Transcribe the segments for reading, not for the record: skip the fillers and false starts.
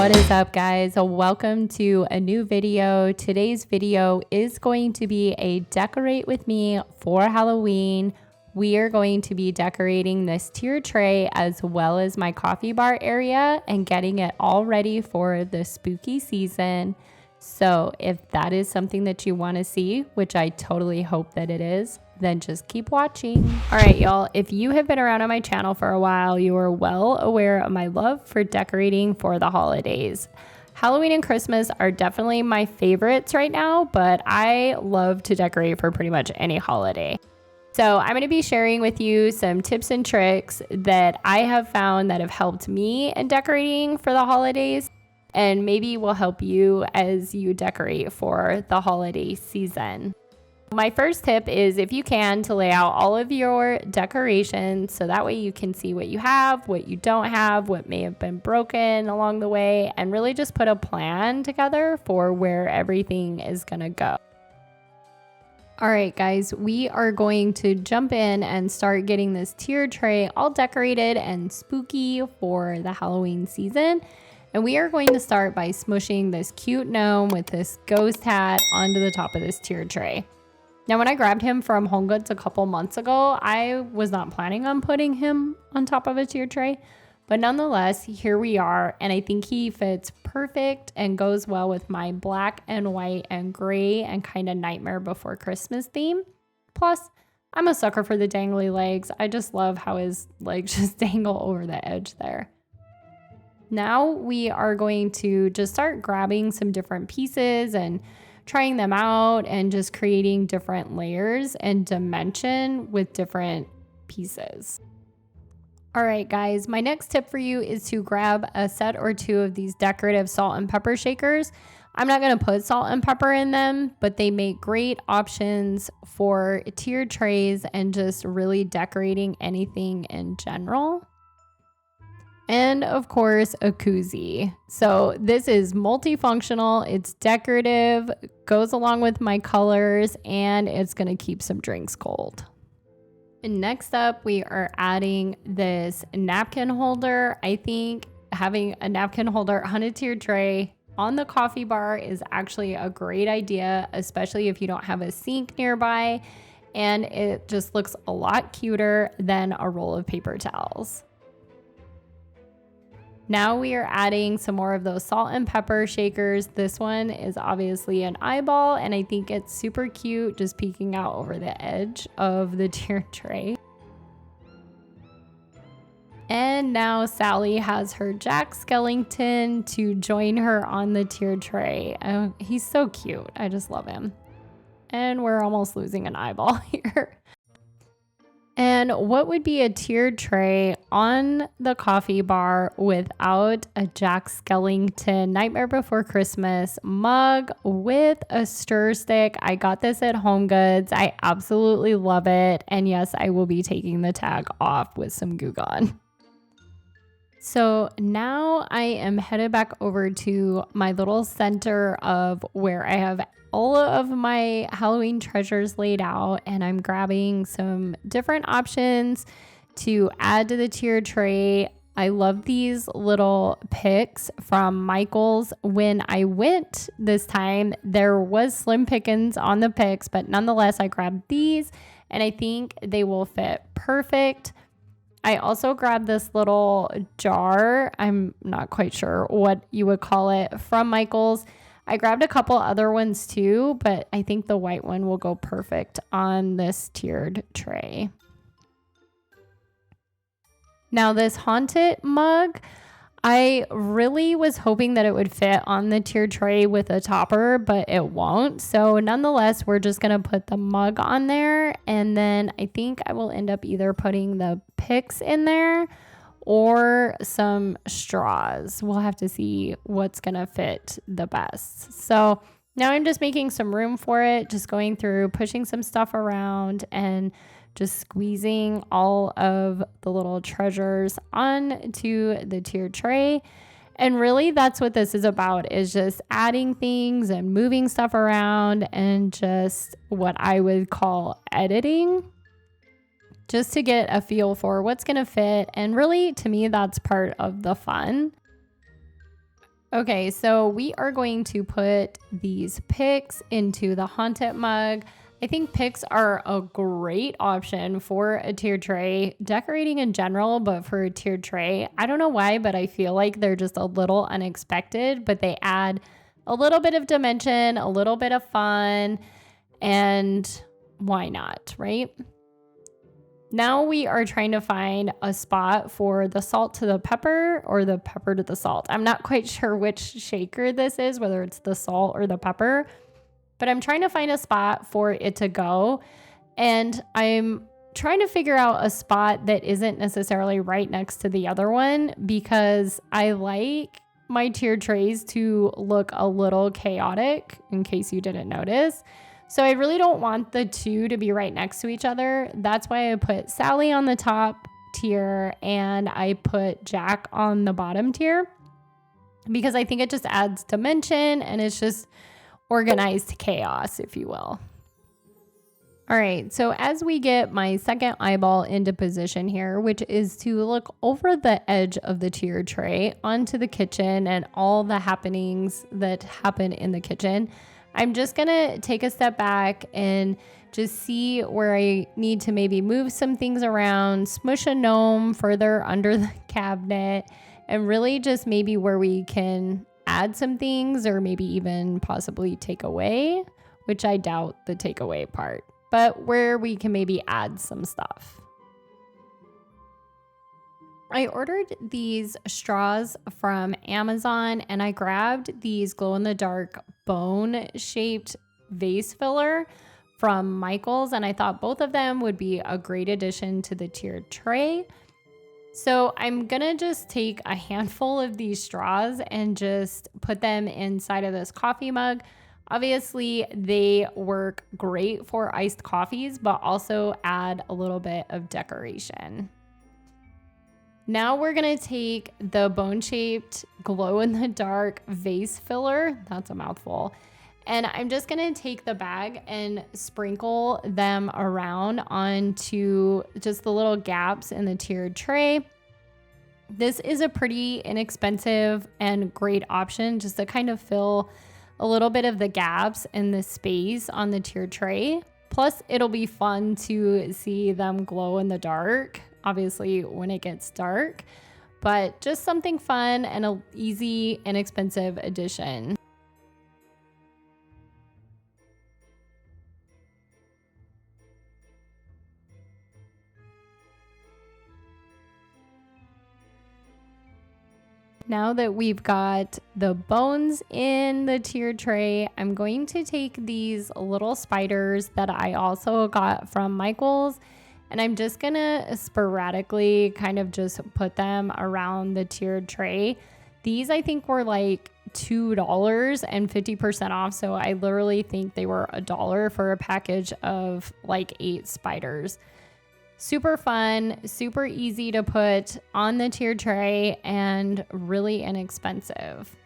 What is up, guys? Welcome to a new video. Today's video is going to be a decorate with me for Halloween. We are going to be decorating this tier tray as well as my coffee bar area and getting it all ready for the spooky season. So if that is something that you want to see, which I totally hope that it is, then just keep watching. All right, y'all, if you have been around on my channel for a while, you are well aware of my love for decorating for the holidays. Halloween and Christmas are definitely my favorites right now, but I love to decorate for pretty much any holiday. So I'm going to be sharing with you some tips and tricks that I have found that have helped me in decorating for the holidays, and maybe will help you as you decorate for the holiday season. My first tip is, if you can, to lay out all of your decorations so that way you can see what you have, what you don't have, what may have been broken along the way, and really just put a plan together for where everything is going to go. All right, guys, we are going to jump in and start getting this tier tray all decorated and spooky for the Halloween season. And we are going to start by smushing this cute gnome with this ghost hat onto the top of this tier tray. Now, when I grabbed him from HomeGoods a couple months ago, I was not planning on putting him on top of a tier tray, but nonetheless, here we are, and I think he fits perfect and goes well with my black and white and gray and kind of Nightmare Before Christmas theme. Plus, I'm a sucker for the dangly legs. I just love how his legs just dangle over the edge there. Now we are going to just start grabbing some different pieces and trying them out and just creating different layers and dimension with different pieces. All right, guys, my next tip for you is to grab a set or two of these decorative salt and pepper shakers. I'm not going to put salt and pepper in them, but they make great options for tiered trays and just really decorating anything in general. And of course, a koozie. So this is multifunctional, it's decorative, goes along with my colors, and it's gonna keep some drinks cold. And next up, we are adding this napkin holder. I think having a napkin holder on a tiered tray on the coffee bar is actually a great idea, especially if you don't have a sink nearby, and it just looks a lot cuter than a roll of paper towels. Now we are adding some more of those salt and pepper shakers. This one is obviously an eyeball, and I think it's super cute just peeking out over the edge of the tiered tray. And now Sally has her Jack Skellington to join her on the tiered tray. Oh, he's so cute. I just love him. And we're almost losing an eyeball here. And what would be a tiered tray on the coffee bar without a Jack Skellington Nightmare Before Christmas mug with a stir stick? I got this at HomeGoods. I absolutely love it. And yes, I will be taking the tag off with some Goo Gone. So now I am headed back over to my little center of where I have all of my Halloween treasures laid out, and I'm grabbing some different options to add to the tiered tray. I love these little picks from Michaels. When I went this time, there was slim pickings on the picks, but nonetheless, I grabbed these, and I think they will fit perfect. I also grabbed this little jar. I'm not quite sure what you would call it, from Michaels. I grabbed a couple other ones too, but I think the white one will go perfect on this tiered tray. Now this Haunted mug, I really was hoping that it would fit on the tiered tray with a topper, but it won't. So nonetheless, we're just going to put the mug on there, and then I think I will end up either putting the picks in there or some straws. We'll have to see what's going to fit the best. So now I'm just making some room for it, just going through, pushing some stuff around, and just squeezing all of the little treasures onto the tiered tray. And really that's what this is about, is just adding things and moving stuff around and just what I would call editing, just to get a feel for what's going to fit. And really, to me, that's part of the fun. Okay, so we are going to put these picks into the Haunted mug. I think picks are a great option for a tiered tray, decorating in general, but for a tiered tray. I don't know why, but I feel like they're just a little unexpected, but they add a little bit of dimension, a little bit of fun, and why not, right? Now we are trying to find a spot for the salt to the pepper or the pepper to the salt. I'm not quite sure which shaker this is, whether it's the salt or the pepper, but I'm trying to find a spot for it to go. And I'm trying to figure out a spot that isn't necessarily right next to the other one because I like my tiered trays to look a little chaotic, in case you didn't notice. So I really don't want the two to be right next to each other. That's why I put Sally on the top tier and I put Jack on the bottom tier, because I think it just adds dimension and it's just organized chaos, if you will. All right, so as we get my second eyeball into position here, which is to look over the edge of the tier tray onto the kitchen and all the happenings that happen in the kitchen, I'm just gonna take a step back and just see where I need to maybe move some things around, smush a gnome further under the cabinet, and really just maybe where we can add some things or maybe even possibly take away, which I doubt the takeaway part, but where we can maybe add some stuff. I ordered these straws from Amazon and I grabbed these glow-in-the-dark bone-shaped vase filler from Michaels, and I thought both of them would be a great addition to the tiered tray. So I'm gonna just take a handful of these straws and just put them inside of this coffee mug. Obviously, they work great for iced coffees, but also add a little bit of decoration. Now we're gonna take the bone-shaped glow-in-the-dark vase filler, that's a mouthful, and I'm just gonna take the bag and sprinkle them around onto just the little gaps in the tiered tray. This is a pretty inexpensive and great option just to kind of fill a little bit of the gaps in the space on the tiered tray. Plus, it'll be fun to see them glow in the dark, obviously when it gets dark, but just something fun and an easy, inexpensive addition. Now that we've got the bones in the tiered tray, I'm going to take these little spiders that I also got from Michaels, and I'm just gonna sporadically kind of just put them around the tiered tray. These I think were like $2 and 50% off, so I literally think they were $1 for a package of like 8 spiders. Super fun, super easy to put on the tiered tray, and really inexpensive.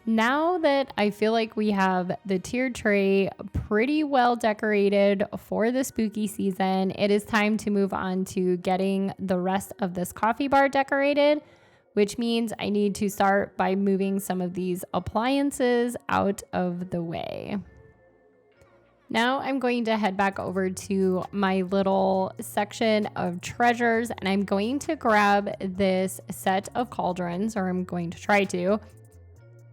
Now that I feel like we have the tiered tray pretty well decorated for the spooky season, it is time to move on to getting the rest of this coffee bar decorated, which means I need to start by moving some of these appliances out of the way. Now I'm going to head back over to my little section of treasures, and I'm going to grab this set of cauldrons, or I'm going to try to,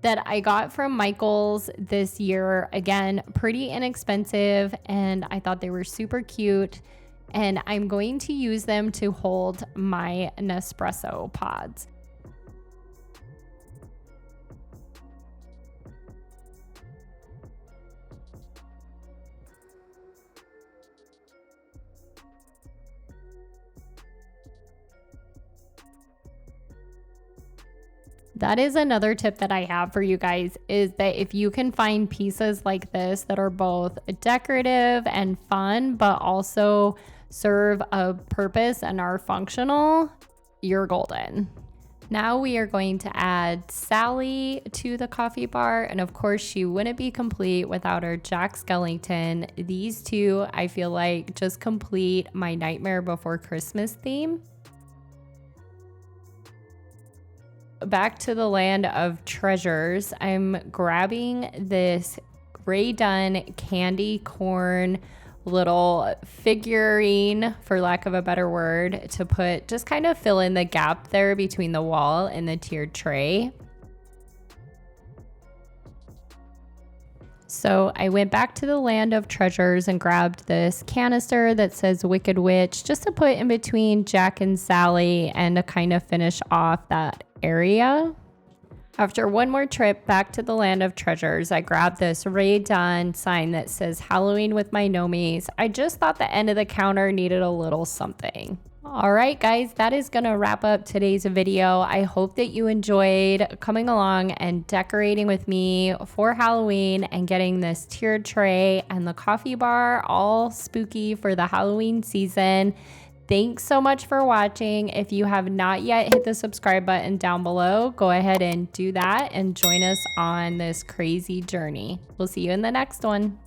that I got from Michaels this year. Again, pretty inexpensive, and I thought they were super cute, and I'm going to use them to hold my Nespresso pods. That is another tip that I have for you guys, is that if you can find pieces like this that are both decorative and fun, but also serve a purpose and are functional, you're golden. Now we are going to add Sally to the coffee bar, and of course she wouldn't be complete without our Jack Skellington. These two, I feel like, just complete my Nightmare Before Christmas theme. back to the land of treasures. I'm grabbing this Rae Dunn candy corn little figurine, for lack of a better word, to put, just kind of fill in the gap there between the wall and the tiered tray. So I went back to the land of treasures and grabbed this canister that says Wicked Witch, just to put in between Jack and Sally and to kind of finish off that area. After one more trip back to the land of treasures, I grabbed this Rae Dunn sign that says Halloween with my Nomies. I just thought the end of the counter needed a little something. All right, guys, that is going to wrap up today's video. I hope that you enjoyed coming along and decorating with me for Halloween and getting this tiered tray and the coffee bar all spooky for the Halloween season. Thanks so much for watching. If you have not yet hit the subscribe button down below, go ahead and do that and join us on this crazy journey. We'll see you in the next one.